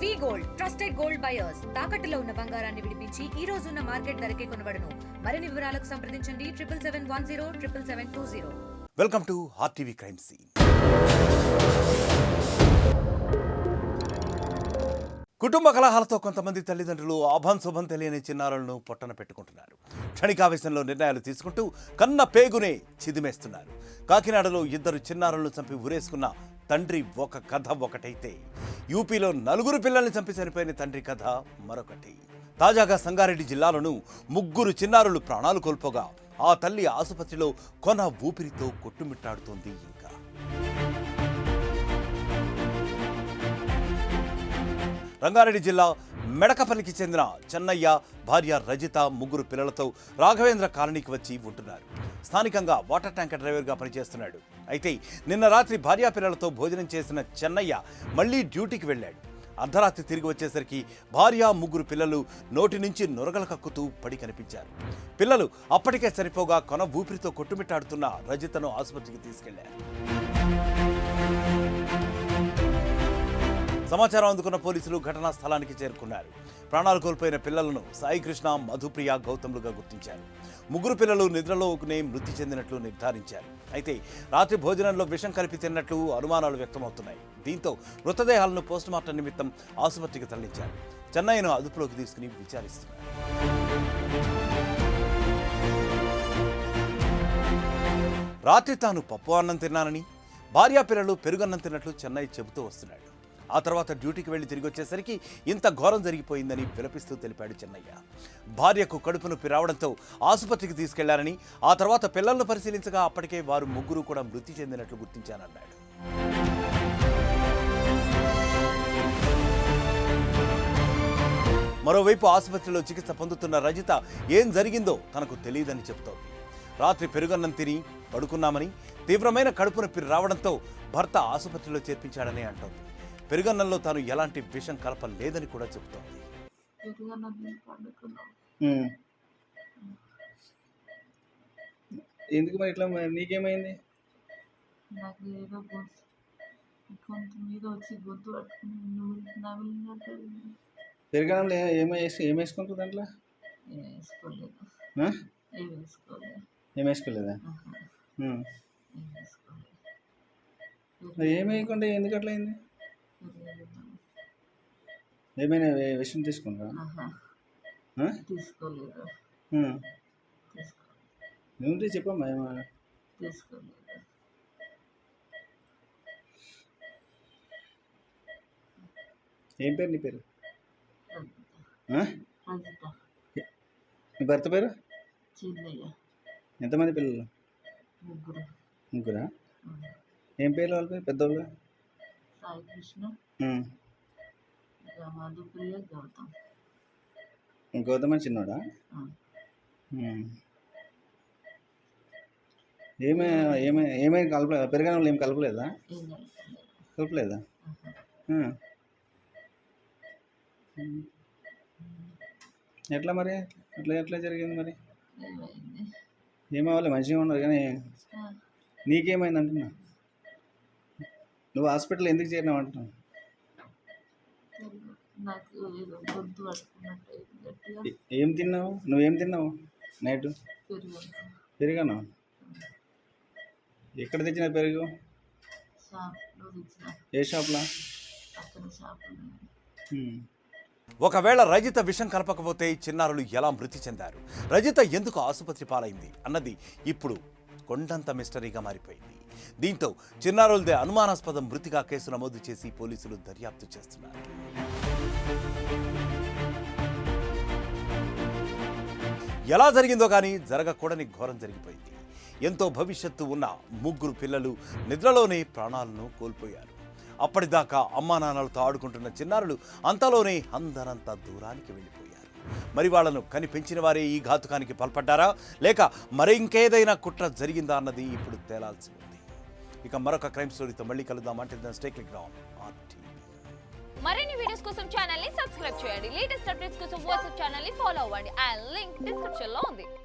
వి gold trusted gold buyers తాకట్టులో ఉన్న బంగారాన్ని విడిపించి ఈ రోజు ఉన్న మార్కెట్ ధరకే కొనబడును. మరిన్ని వివరాలకు సంప్రదించండి 7710 welcome to RTV crime scene. కుటుంబ కలహాలతో కొంతమంది తల్లిదండ్రులు ఆభంశుభం తెలియని చిన్నారులను పొట్టన పెట్టుకుంటున్నారు. క్షణికావేశంలో నిర్ణయాలు తీసుకుంటూ కన్న పేగునే చిదిమేస్తున్నారు. కాకినాడలో ఇద్దరు చిన్నారులను చంపి ఊరేసుకున్న తండ్రి ఒక కథ ఒకటైతే, యూపీలో 4 పిల్లల్ని చంపి చనిపోయిన తండ్రి కథ మరొకటి. తాజాగా సంగారెడ్డి జిల్లాలోనూ 3 చిన్నారులు ప్రాణాలు కోల్పోగా ఆ తల్లి ఆసుపత్రిలో కొన ఊపిరితో కొట్టుమిట్టాడుతోంది. ఇంకా రంగారెడ్డి జిల్లా మెడకపల్లికి చెందిన చెన్నయ్య భార్య రజిత 3 పిల్లలతో రాఘవేంద్ర కాలనీకి వచ్చి ఉంటున్నారు. స్థానికంగా వాటర్ ట్యాంకర్ డ్రైవర్గా పనిచేస్తున్నాడు. అయితే నిన్న రాత్రి భార్యా పిల్లలతో భోజనం చేసిన చెన్నయ్య మళ్లీ డ్యూటీకి వెళ్ళాడు. అర్ధరాత్రి తిరిగి వచ్చేసరికి భార్య 3 పిల్లలు నోటి నుంచి నొరగలు కక్కుతూ పడి కనిపించారు. పిల్లలు అప్పటికే సరిపోగా కొన ఊపిరితో కొట్టుమిట్టాడుతున్న రజితను ఆసుపత్రికి తీసుకెళ్లారు. సమాచారం అందుకున్న పోలీసులు ఘటనా స్థలానికి చేరుకున్నారు. ప్రాణాలు కోల్పోయిన పిల్లలను సాయికృష్ణ, మధుప్రియ, గౌతమ్లుగా గుర్తించారు. 3 పిల్లలు నిద్రలోనే మృతి చెందినట్లు నిర్ధారించారు. అయితే రాత్రి భోజనంలో విషం కలిపి తిన్నట్లు అనుమానాలు వ్యక్తమవుతున్నాయి. దీంతో మృతదేహాలను పోస్టుమార్టం నిమిత్తం ఆసుపత్రికి తరలించారు. చెన్నైను అదుపులోకి తీసుకుని విచారిస్తున్నారు. రాత్రి తాను పప్పు అన్నం తిన్నానని, భార్యా పిల్లలు పెరుగన్నం తిన్నట్లు చెన్నై చెబుతూ వస్తున్నాడు. ఆ తర్వాత డ్యూటీకి వెళ్లి తిరిగి వచ్చేసరికి ఇంత ఘోరం జరిగిపోయిందని విలపిస్తూ తెలిపాడు చెన్నయ్య. భార్యకు కడుపు నొప్పి రావడంతో ఆసుపత్రికి తీసుకెళ్లారని, ఆ తర్వాత పిల్లలను పరిశీలించగా అప్పటికే వారు 3 కూడా మృతి చెందినట్లు గుర్తించానన్నాడు. మరోవైపు ఆసుపత్రిలో చికిత్స పొందుతున్న రజిత ఏం జరిగిందో తనకు తెలియదని చెబుతోంది. రాత్రి పెరుగన్నం తిని పడుకున్నామని, తీవ్రమైన కడుపు నొప్పి రావడంతో భర్త ఆసుపత్రిలో చేర్పించాడని అంటోంది. పెరుగన్నంలో తాను ఎలాంటి విషం కలపలేదని కూడా చెబుతోంది. ఎందుకు మరి ఇట్లా? నీకేమైంది? నాకు ఏదో కొంత మీద వచ్చి గొంతు పట్టుకుని నవ్వినట్టు. పెరుగన్నంలో ఏం వేసుకుంటుంది దాంట్లో? ఏం వేసుకోలేదా? ఏం వేయకుండా ఎందుకు అట్లా అయింది? ఏమైనా విషయం తీసుకుంటా? తీసుకోలేదు. నువ్వు చెప్పమ్మా. ఏమైనా తీసుకోలేదు. ఏం పేరు నీ పేరు? నీ భర్త పేరు? చిన్నయ్య. ఎంతమంది పిల్లలు? 3. ఏం పేర్లు వాళ్ళ పేరు? పెద్దోళ్ళు? సాయికృష్ణ, మధుప్రియ, గౌతమ్. గౌతమ్ చిన్నోడా? ఏమైనా కలపలేదా? పెరుగన్నంలో ఏం కలపలేదా? కలపలేదా? ఎట్లా మరి? ఎట్లా జరిగింది మరి? ఏమవ్వాలి? మంచిగా ఉండదు కానీ నీకేమైంది అంటున్నా? నువ్వు హాస్పిటల్ ఎందుకు చేరినావు అంటున్నావు? ఏం తిన్నావు? నువ్వేం తిన్నావు నైట్? పెరుగన్నా? ఎక్కడ తెచ్చిన పెరుగు? ఏ షాప్లా? ఒకవేళ రజిత విషం కలపకపోతే చిన్నారులు ఎలా మృతి చెందారు, రజిత ఎందుకు ఆసుపత్రి పాలైంది అన్నది ఇప్పుడు కొండంత మిస్టరీగా మారిపోయింది. దీంతో చిన్నారులదే అనుమానాస్పద మృతిగా కేసు నమోదు చేసి పోలీసులు దర్యాప్తు చేస్తున్నారు. ఎలా జరిగిందో కానీ జరగకూడని ఘోరం జరిగిపోయింది. ఎంతో భవిష్యత్తు ఉన్న 3 పిల్లలు నిద్రలోనే ప్రాణాలను కోల్పోయారు. అప్పటిదాకా అమ్మా నాన్నలతో ఆడుకుంటున్న చిన్నారులు అంతలోనే అందరంత దూరానికి వెళ్ళిపోయారు. మరి వాళ్లను కని పెంచిన వారే ఈ ఘాతుకానికి పాల్పడ్డారా, లేక మరింకేదైనా కుట్ర జరిగిందా అన్నది ఇప్పుడు తేలాల్సి ఉంది. ఇక మరొక క్రైమ్ స్టోరీతో మళ్ళీ కలుద్దాం. అంటే స్టే క్లిక్ ఆన్ ఆర్టీవీ. మరిన్ని వీడియోస్ కోసం ఛానల్ ని సబ్స్క్రైబ్ చేయండి. లేటెస్ట్ అప్డేట్స్ కోసం వాట్సాప్ ఛానల్ ని ఫాలో అవ్వండి. ఆ లింక్ డిస్క్రిప్షన్ లో ఉంది.